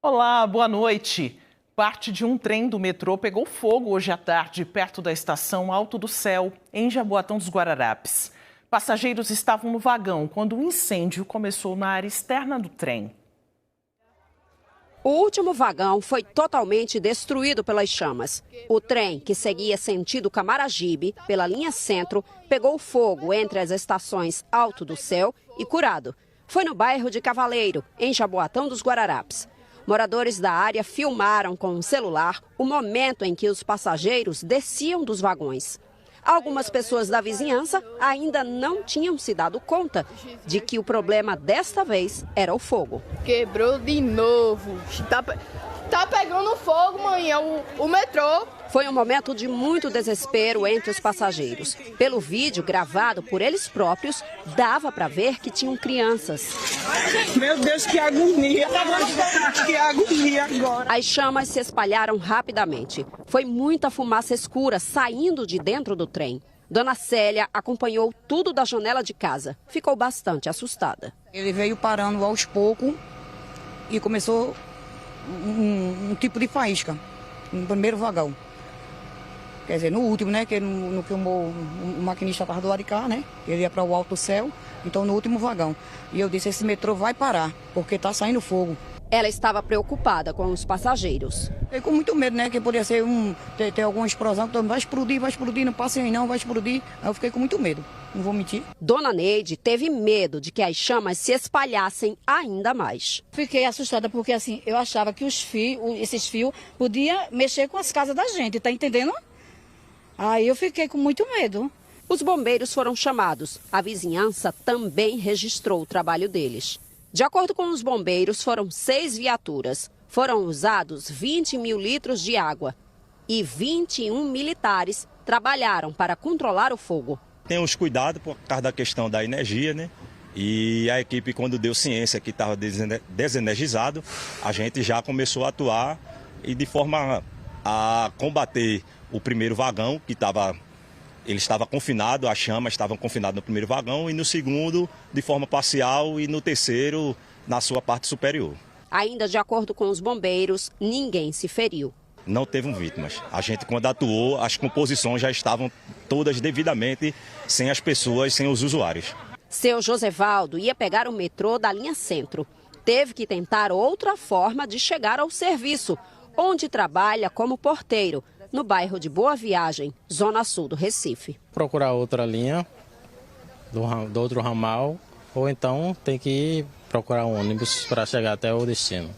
Olá, boa noite. Parte de um trem do metrô pegou fogo hoje à tarde, perto da estação Alto do Céu, em Jaboatão dos Guararapes. Passageiros estavam no vagão quando o incêndio começou na área externa do trem. O último vagão foi totalmente destruído pelas chamas. O trem, que seguia sentido Camaragibe, pela linha Centro, pegou fogo entre as estações Alto do Céu e Curado. Foi no bairro de Cavaleiro, em Jaboatão dos Guararapes. Moradores da área filmaram com um celular o momento em que os passageiros desciam dos vagões. Algumas pessoas da vizinhança ainda não tinham se dado conta de que o problema desta vez era o fogo. Quebrou de novo. Tá pegando fogo, mãe, o metrô. Foi um momento de muito desespero entre os passageiros. Pelo vídeo gravado por eles próprios, dava para ver que tinham crianças. Meu Deus, que agonia! Que agonia agora! As chamas se espalharam rapidamente. Foi muita fumaça escura saindo de dentro do trem. Dona Célia acompanhou tudo da janela de casa. Ficou bastante assustada. Ele veio parando aos poucos e começou um tipo de faísca no primeiro vagão. Quer dizer, no último, né? Que no que o maquinista estava do lado de cá, né? Ele ia para o Alto do Céu, então no último vagão. E eu disse, esse metrô vai parar, porque está saindo fogo. Ela estava preocupada com os passageiros. Fiquei com muito medo, né? Que poderia ser ter alguma explosão, que vai explodir, não passem aí não, vai explodir. Aí eu fiquei com muito medo, não vou mentir. Dona Neide teve medo de que as chamas se espalhassem ainda mais. Fiquei assustada porque assim, eu achava que esses fios podiam mexer com as casas da gente, tá entendendo? Aí eu fiquei com muito medo. Os bombeiros foram chamados. A vizinhança também registrou o trabalho deles. De acordo com os bombeiros, foram 6 viaturas. Foram usados 20 mil litros de água. E 21 militares trabalharam para controlar o fogo. Tem os cuidados por causa da questão da energia, né? E a equipe, quando deu ciência que estava desenergizado, a gente já começou a atuar e de forma a combater o primeiro vagão, que ele estava confinado, as chamas estavam confinadas no primeiro vagão, e no segundo, de forma parcial, e no terceiro, na sua parte superior. Ainda de acordo com os bombeiros, ninguém se feriu. Não teve vítimas. A gente, quando atuou, as composições já estavam todas devidamente sem as pessoas, sem os usuários. Seu Josevaldo ia pegar o metrô da linha Centro. Teve que tentar outra forma de chegar ao serviço, onde trabalha como porteiro, no bairro de Boa Viagem, zona sul do Recife. Procurar outra linha do outro ramal, ou então tem que procurar um ônibus para chegar até o destino.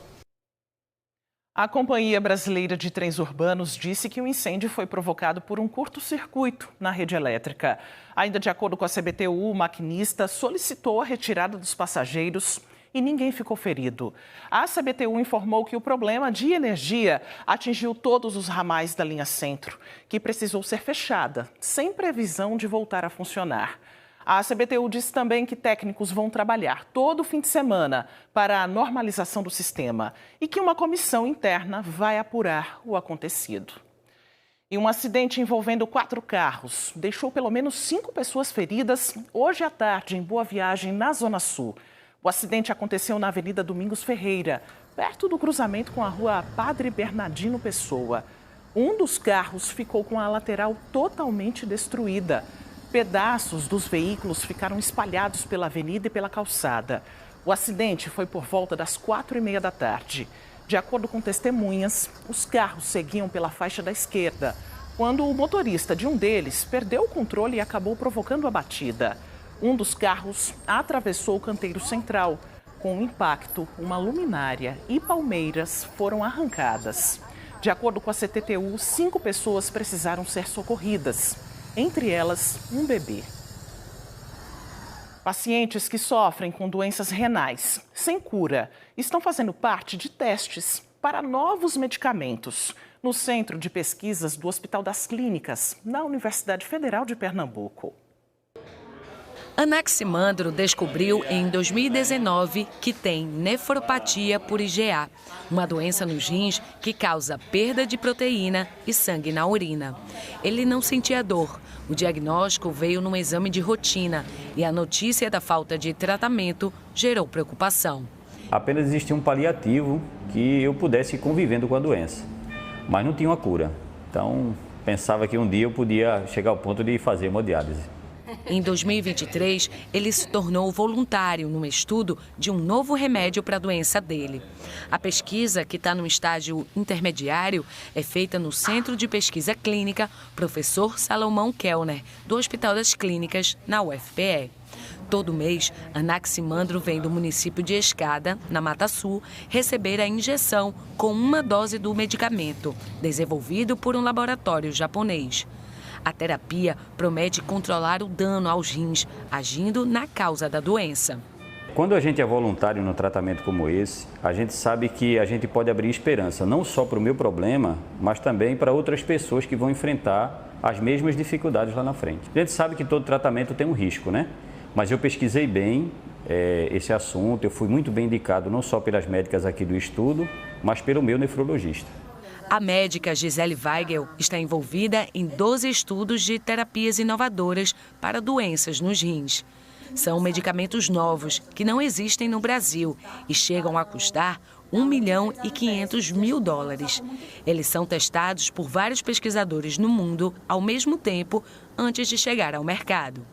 A Companhia Brasileira de Trens Urbanos disse que o incêndio foi provocado por um curto-circuito na rede elétrica. Ainda de acordo com a CBTU, o maquinista solicitou a retirada dos passageiros e ninguém ficou ferido. A CBTU informou que o problema de energia atingiu todos os ramais da linha Centro, que precisou ser fechada, sem previsão de voltar a funcionar. A CBTU disse também que técnicos vão trabalhar todo o fim de semana para a normalização do sistema e que uma comissão interna vai apurar o acontecido. E um acidente envolvendo 4 carros deixou pelo menos 5 pessoas feridas hoje à tarde em Boa Viagem, na Zona Sul. O acidente aconteceu na Avenida Domingos Ferreira, perto do cruzamento com a rua Padre Bernardino Pessoa. Um dos carros ficou com a lateral totalmente destruída. Pedaços dos veículos ficaram espalhados pela avenida e pela calçada. O acidente foi por volta das 4h30 da tarde. De acordo com testemunhas, os carros seguiam pela faixa da esquerda, quando o motorista de um deles perdeu o controle e acabou provocando a batida. Um dos carros atravessou o canteiro central. Com o impacto, uma luminária e palmeiras foram arrancadas. De acordo com a CTTU, 5 pessoas precisaram ser socorridas, entre elas um bebê. Pacientes que sofrem com doenças renais sem cura estão fazendo parte de testes para novos medicamentos no Centro de Pesquisas do Hospital das Clínicas, na Universidade Federal de Pernambuco. Anaximandro descobriu em 2019 que tem nefropatia por IgA, uma doença nos rins que causa perda de proteína e sangue na urina. Ele não sentia dor. O diagnóstico veio num exame de rotina e a notícia da falta de tratamento gerou preocupação. Apenas existia um paliativo que eu pudesse ir convivendo com a doença, mas não tinha uma cura. Então, pensava que um dia eu podia chegar ao ponto de fazer hemodiálise. Em 2023, ele se tornou voluntário num estudo de um novo remédio para a doença dele. A pesquisa, que está no estágio intermediário, é feita no Centro de Pesquisa Clínica Professor Salomão Kellner, do Hospital das Clínicas, na UFPE. Todo mês, Anaximandro vem do município de Escada, na Mata Sul, receber a injeção com uma dose do medicamento, desenvolvido por um laboratório japonês. A terapia promete controlar o dano aos rins, agindo na causa da doença. Quando a gente é voluntário num tratamento como esse, a gente sabe que a gente pode abrir esperança, não só para o meu problema, mas também para outras pessoas que vão enfrentar as mesmas dificuldades lá na frente. A gente sabe que todo tratamento tem um risco, né? Mas eu pesquisei bem esse assunto, eu fui muito bem indicado não só pelas médicas aqui do estudo, mas pelo meu nefrologista. A médica Gisele Weigel está envolvida em 12 estudos de terapias inovadoras para doenças nos rins. São medicamentos novos que não existem no Brasil e chegam a custar $1.500.000. Eles são testados por vários pesquisadores no mundo ao mesmo tempo antes de chegar ao mercado.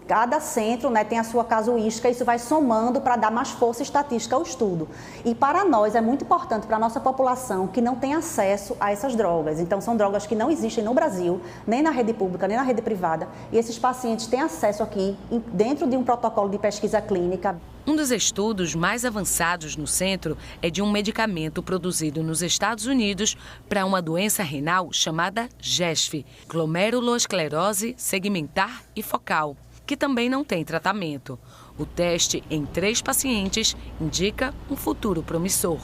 Cada centro, né, tem a sua casuística, isso vai somando para dar mais força estatística ao estudo. E para nós é muito importante, para a nossa população, que não tem acesso a essas drogas. Então, são drogas que não existem no Brasil, nem na rede pública, nem na rede privada. E esses pacientes têm acesso aqui, dentro de um protocolo de pesquisa clínica. Um dos estudos mais avançados no centro é de um medicamento produzido nos Estados Unidos para uma doença renal chamada GESF, glomerulosclerose segmentar e focal, que também não tem tratamento. O teste em 3 pacientes indica um futuro promissor.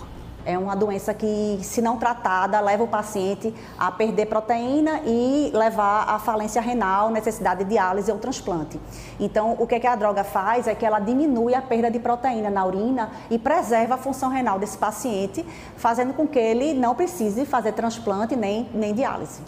É uma doença que, se não tratada, leva o paciente a perder proteína e levar à falência renal, necessidade de diálise ou transplante. Então, o que a droga faz é que ela diminui a perda de proteína na urina e preserva a função renal desse paciente, fazendo com que ele não precise fazer transplante nem diálise.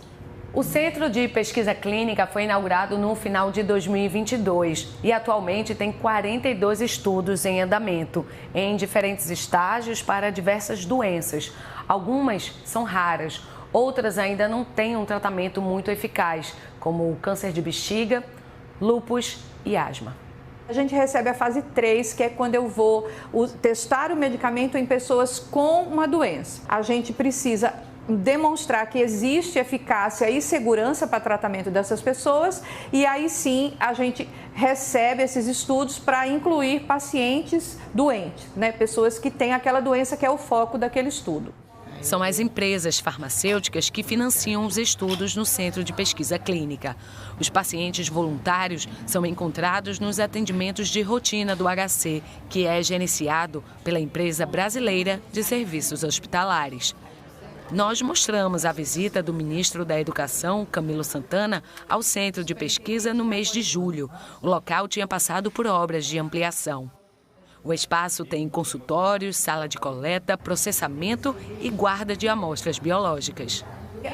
O Centro de Pesquisa Clínica foi inaugurado no final de 2022 e atualmente tem 42 estudos em andamento, em diferentes estágios para diversas doenças. Algumas são raras, outras ainda não têm um tratamento muito eficaz, como o câncer de bexiga, lúpus e asma. A gente recebe a fase 3, que é quando eu vou testar o medicamento em pessoas com uma doença. A gente precisa demonstrar que existe eficácia e segurança para tratamento dessas pessoas e aí sim a gente recebe esses estudos para incluir pacientes doentes, né? Pessoas que têm aquela doença que é o foco daquele estudo. São as empresas farmacêuticas que financiam os estudos no Centro de Pesquisa Clínica. Os pacientes voluntários são encontrados nos atendimentos de rotina do HC, que é gerenciado pela Empresa Brasileira de Serviços Hospitalares. Nós mostramos a visita do ministro da Educação, Camilo Santana, ao Centro de Pesquisa no mês de julho. O local tinha passado por obras de ampliação. O espaço tem consultórios, sala de coleta, processamento e guarda de amostras biológicas.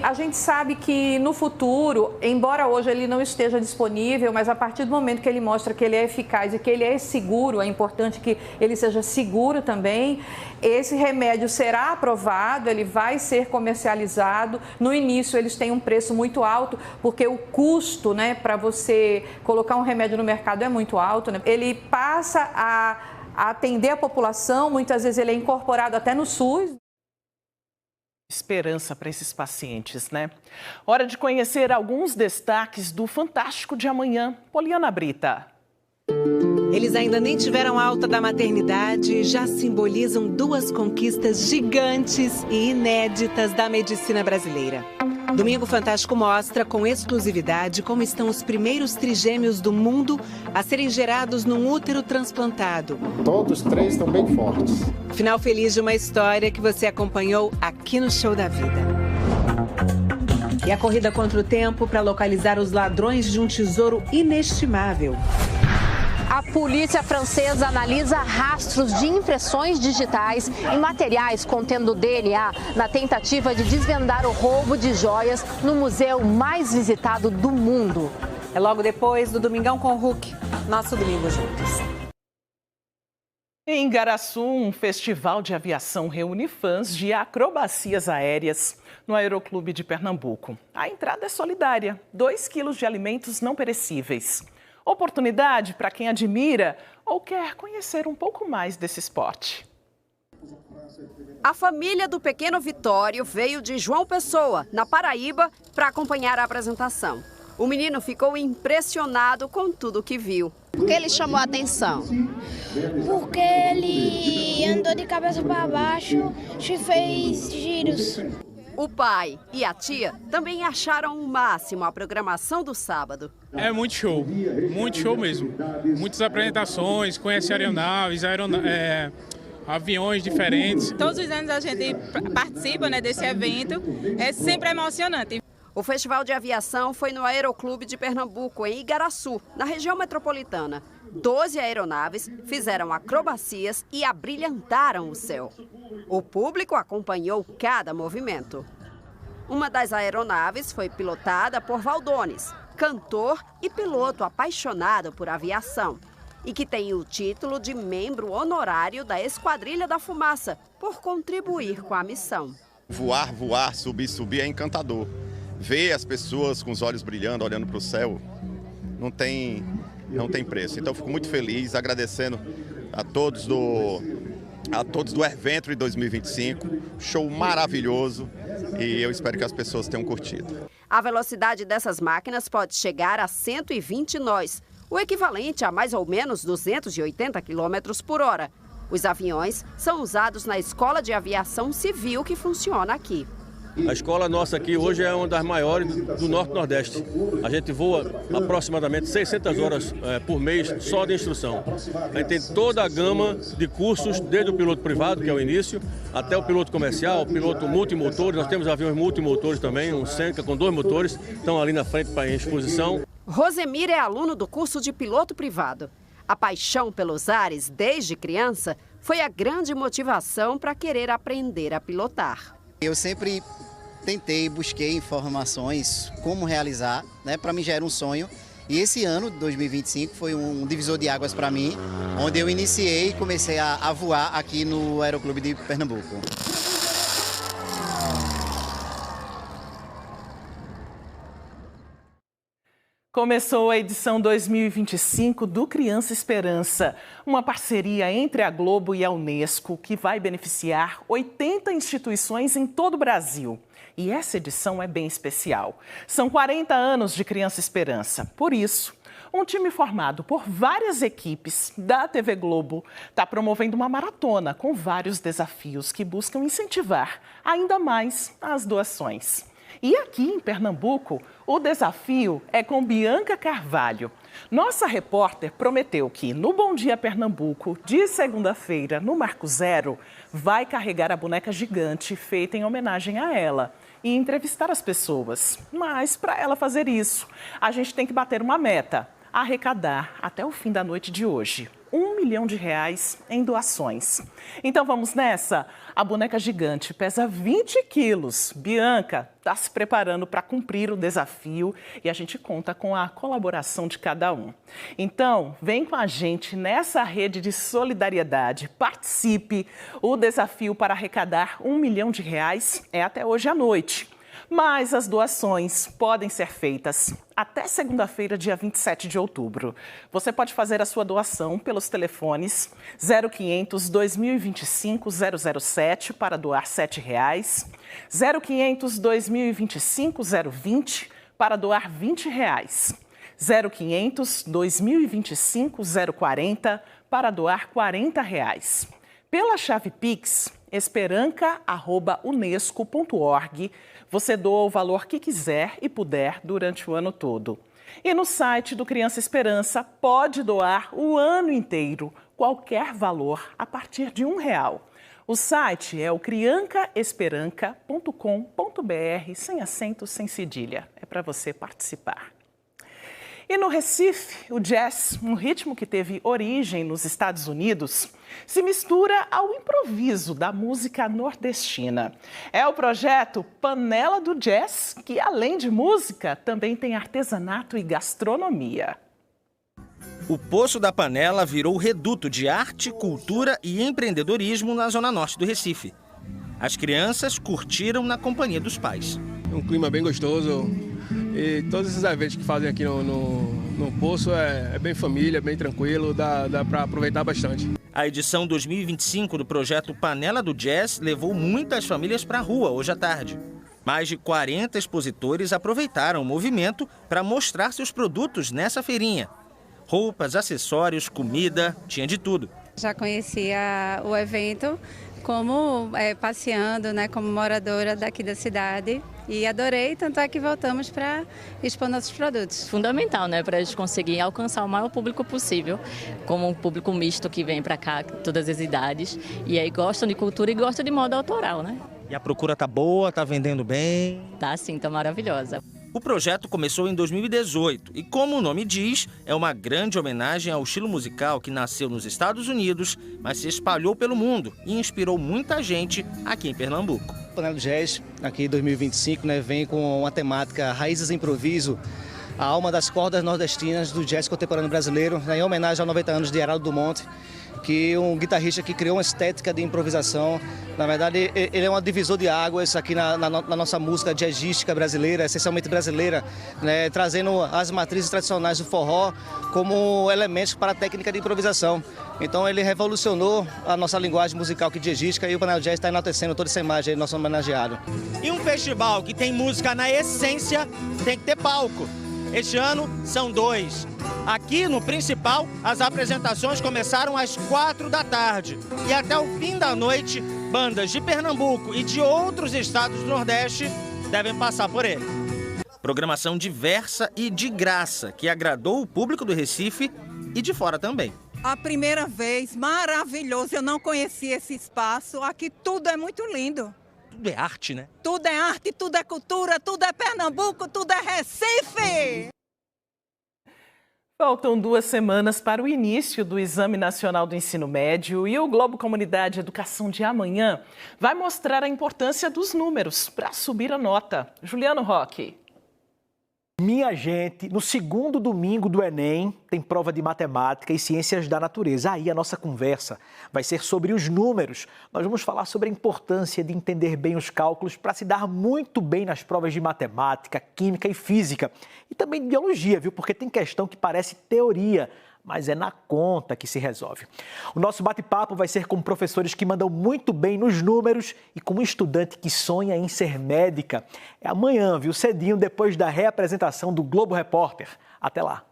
A gente sabe que no futuro, embora hoje ele não esteja disponível, mas a partir do momento que ele mostra que ele é eficaz e que ele é seguro, é importante que ele seja seguro também, esse remédio será aprovado, ele vai ser comercializado. No início eles têm um preço muito alto, porque o custo, né, para você colocar um remédio no mercado é muito alto, né? Ele passa a atender a população, muitas vezes ele é incorporado até no SUS. Esperança para esses pacientes, né? Hora de conhecer alguns destaques do Fantástico de Amanhã. Poliana Brita. Eles ainda nem tiveram alta da maternidade e já simbolizam 2 conquistas gigantes e inéditas da medicina brasileira. Domingo Fantástico mostra com exclusividade como estão os primeiros trigêmeos do mundo a serem gerados num útero transplantado. Todos 3 estão bem fortes. Final feliz de uma história que você acompanhou aqui no Show da Vida. E a corrida contra o tempo para localizar os ladrões de um tesouro inestimável. A polícia francesa analisa rastros de impressões digitais e materiais contendo DNA na tentativa de desvendar o roubo de joias no museu mais visitado do mundo. É logo depois do Domingão com o Hulk. Nosso domingo juntos. Em Igaraçu, um festival de aviação reúne fãs de acrobacias aéreas no Aeroclube de Pernambuco. A entrada é solidária, 2 quilos de alimentos não perecíveis. Oportunidade para quem admira ou quer conhecer um pouco mais desse esporte. A família do pequeno Vitório veio de João Pessoa, na Paraíba, para acompanhar a apresentação. O menino ficou impressionado com tudo que viu. Por que ele chamou a atenção? Porque ele andou de cabeça para baixo e fez giros. O pai e a tia também acharam o máximo a programação do sábado. É muito show mesmo. Muitas apresentações, conhece aeronaves, aviões diferentes. Todos os anos a gente participa, desse evento, é sempre emocionante. O Festival de Aviação foi no Aeroclube de Pernambuco, em Igaraçu, na região metropolitana. 12 aeronaves fizeram acrobacias e abrilhantaram o céu. O público acompanhou cada movimento. Uma das aeronaves foi pilotada por Valdones, cantor e piloto apaixonado por aviação, e que tem o título de membro honorário da Esquadrilha da Fumaça, por contribuir com a missão. Voar, subir é encantador. Ver as pessoas com os olhos brilhando, olhando para o céu, não tem preço. Então, eu fico muito feliz, agradecendo a todos do evento de 2025. Show maravilhoso e eu espero que as pessoas tenham curtido. A velocidade dessas máquinas pode chegar a 120 nós, o equivalente a mais ou menos 280 km por hora. Os aviões são usados na Escola de Aviação Civil que funciona aqui. A escola nossa aqui hoje é uma das maiores do Norte-Nordeste. A gente voa aproximadamente 600 horas por mês só de instrução. A gente tem toda a gama de cursos, desde o piloto privado, que é o início, até o piloto comercial, o piloto multimotores. Nós temos aviões multimotores também, um Senca com 2 motores, estão ali na frente para a exposição. Rosemir é aluno do curso de piloto privado. A paixão pelos ares desde criança foi a grande motivação para querer aprender a pilotar. Eu sempre busquei informações, como realizar, Para mim já era um sonho. E esse ano, 2025, foi um divisor de águas para mim, onde eu iniciei e comecei a voar aqui no Aeroclube de Pernambuco. Começou a edição 2025 do Criança Esperança, uma parceria entre a Globo e a Unesco que vai beneficiar 80 instituições em todo o Brasil. E essa edição é bem especial. São 40 anos de Criança Esperança. Por isso, um time formado por várias equipes da TV Globo está promovendo uma maratona com vários desafios que buscam incentivar ainda mais as doações. E aqui em Pernambuco, o desafio é com Bianca Carvalho. Nossa repórter prometeu que no Bom Dia Pernambuco, de segunda-feira, no Marco Zero, vai carregar a boneca gigante feita em homenagem a ela e entrevistar as pessoas. Mas para ela fazer isso, a gente tem que bater uma meta: arrecadar até o fim da noite de hoje R$1 milhão em doações. Então vamos nessa? A boneca gigante pesa 20 quilos. Bianca está se preparando para cumprir o desafio e a gente conta com a colaboração de cada um. Então, vem com a gente nessa rede de solidariedade. Participe! O desafio para arrecadar R$1 milhão é até hoje à noite. Mas as doações podem ser feitas até segunda-feira, dia 27 de outubro. Você pode fazer a sua doação pelos telefones 0500 2025 007 para doar R$ 7, 0500 2025 020 para doar R$ 20, 0500 2025 040 para doar R$ 40. Pela chave Pix, esperanca@unesco.org, você doa o valor que quiser e puder durante o ano todo. E no site do Criança Esperança, pode doar o ano inteiro, qualquer valor, a partir de R$1. O site é o criancaesperanca.com.br, sem acento, sem cedilha. É para você participar. E no Recife, o jazz, um ritmo que teve origem nos Estados Unidos, se mistura ao improviso da música nordestina. É o projeto Panela do Jazz, que além de música, também tem artesanato e gastronomia. O Poço da Panela virou reduto de arte, cultura e empreendedorismo na zona norte do Recife. As crianças curtiram na companhia dos pais. Um clima bem gostoso e todos esses eventos que fazem aqui no Poço é bem família, bem tranquilo, dá para aproveitar bastante. A edição 2025 do projeto Panela do Jazz levou muitas famílias para a rua hoje à tarde. Mais de 40 expositores aproveitaram o movimento para mostrar seus produtos nessa feirinha. Roupas, acessórios, comida, tinha de tudo. Já conhecia o evento como passeando, né, como moradora daqui da cidade e adorei, tanto é que voltamos para expor nossos produtos. Fundamental, né, para a gente conseguir alcançar o maior público possível, como um público misto que vem para cá, todas as idades, e aí gostam de cultura e gostam de moda autoral, né? E a procura tá boa, tá vendendo bem? Tá sim, tá maravilhosa. O projeto começou em 2018 e, como o nome diz, é uma grande homenagem ao estilo musical que nasceu nos Estados Unidos, mas se espalhou pelo mundo e inspirou muita gente aqui em Pernambuco. O Panela do Jazz, aqui em 2025, vem com uma temática Raízes Improviso, a alma das cordas nordestinas do jazz contemporâneo brasileiro, em homenagem aos 90 anos de Heraldo Dumont, que um guitarrista que criou uma estética de improvisação. Na verdade, ele é um divisor de águas aqui na nossa música jazzística brasileira, essencialmente brasileira, né, trazendo as matrizes tradicionais do forró como elementos para a técnica de improvisação. Então ele revolucionou a nossa linguagem musical jazzística e o Panela Jazz está enaltecendo toda essa imagem do nosso homenageado. E um festival que tem música na essência tem que ter palco. Este ano são 2. Aqui no principal, as apresentações começaram às 4 da tarde. E até o fim da noite, bandas de Pernambuco e de outros estados do Nordeste devem passar por ele. Programação diversa e de graça, que agradou o público do Recife e de fora também. A primeira vez, maravilhoso, eu não conhecia esse espaço. Aqui tudo é muito lindo. Tudo é arte, né? Tudo é arte, tudo é cultura, tudo é Pernambuco, tudo é Recife! Faltam 2 semanas para o início do Exame Nacional do Ensino Médio e o Globo Comunidade Educação de amanhã vai mostrar a importância dos números para subir a nota. Juliano Roque. Minha gente, no segundo domingo do Enem tem prova de matemática e ciências da natureza. Aí a nossa conversa vai ser sobre os números. Nós vamos falar sobre a importância de entender bem os cálculos para se dar muito bem nas provas de matemática, química e física. E também de biologia, viu? Porque tem questão que parece teoria, mas é na conta que se resolve. O nosso bate-papo vai ser com professores que mandam muito bem nos números e com um estudante que sonha em ser médica. É amanhã, viu? Cedinho, depois da reapresentação do Globo Repórter. Até lá.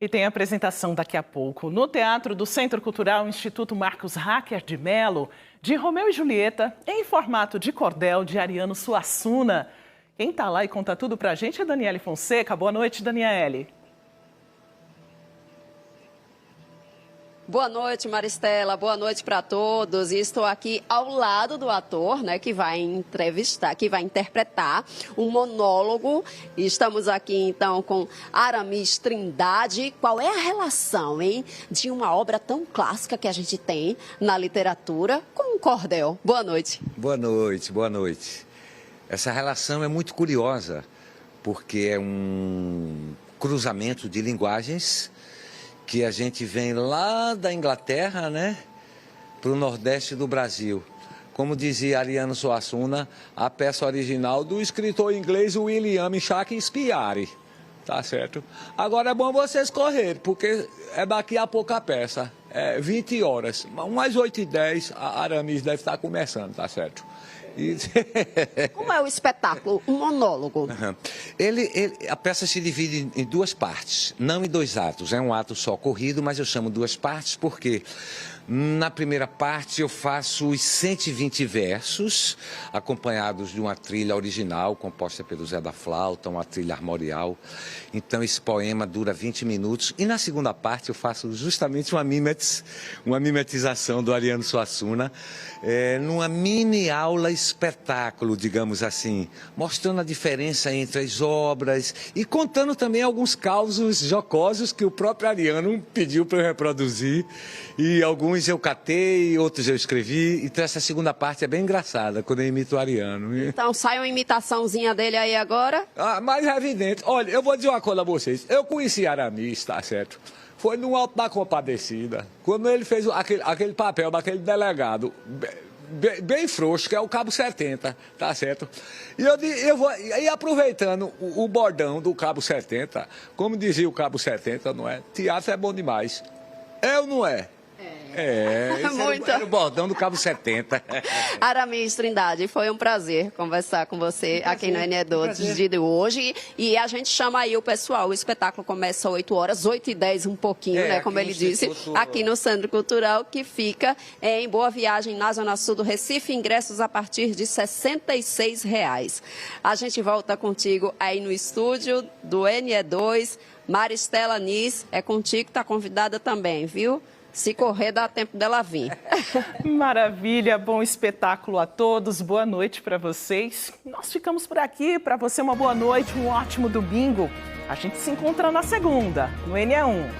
E tem apresentação daqui a pouco no Teatro do Centro Cultural Instituto Marcos Hacker de Melo, de Romeu e Julieta, em formato de cordel de Ariano Suassuna. Quem está lá e conta tudo pra gente é Daniele Fonseca. Boa noite, Daniele. Boa noite, Maristela. Boa noite para todos. E estou aqui ao lado do ator, né, que vai interpretar um monólogo. E estamos aqui, então, com Aramis Trindade. Qual é a relação, hein, de uma obra tão clássica que a gente tem na literatura com um cordel? Boa noite. Boa noite, boa noite. Essa relação é muito curiosa, porque é um cruzamento de linguagens que a gente vem lá da Inglaterra, né, para o Nordeste do Brasil. Como dizia Ariano Suassuna, a peça original do escritor inglês William Shakespeare. Tá certo? Agora é bom vocês correrem, porque é daqui a pouco a peça. 20 horas. Umas 8h10, a Aramis deve estar começando, tá certo? Como é o espetáculo? Um monólogo? A peça se divide em 2 partes, não em 2 atos. É um ato só corrido, mas eu chamo 2 partes porque na primeira parte eu faço os 120 versos, acompanhados de uma trilha original, composta pelo Zé da Flauta, uma trilha armorial. Então esse poema dura 20 minutos. E na segunda parte eu faço justamente uma mimetização do Ariano Suassuna, numa mini aula espetáculo, digamos assim, mostrando a diferença entre as obras e contando também alguns causos jocosos que o próprio Ariano pediu para eu reproduzir e alguns Uns eu catei, outros eu escrevi. Então essa segunda parte é bem engraçada, quando eu imito o Ariano. Então sai uma imitaçãozinha dele aí agora. Mais evidente. Olha, eu vou dizer uma coisa a vocês. Eu conheci Aramis, tá certo? Foi no Alto da Compadecida, quando ele fez aquele papel daquele delegado bem frouxo, que é o Cabo 70, tá certo? E aproveitando o bordão do Cabo 70, como dizia o Cabo 70, não é? Teatro é bom demais. É ou não é? Esse era o bordão do Cabo 70. Aramis Trindade, foi um prazer conversar com você aqui no NE12 de hoje. E a gente chama aí o pessoal. O espetáculo começa às 8 horas, 8h10 um pouquinho, né? Como ele disse, aqui no Centro Cultural, que fica em Boa Viagem, na Zona Sul do Recife. Ingressos a partir de R$ 66. A gente volta contigo aí no estúdio do NE2. Maristela Nis, é contigo que está convidada também, viu? Se correr, dá tempo dela vir. Maravilha, bom espetáculo a todos, boa noite para vocês. Nós ficamos por aqui, para você uma boa noite, um ótimo domingo. A gente se encontra na segunda, no NE1.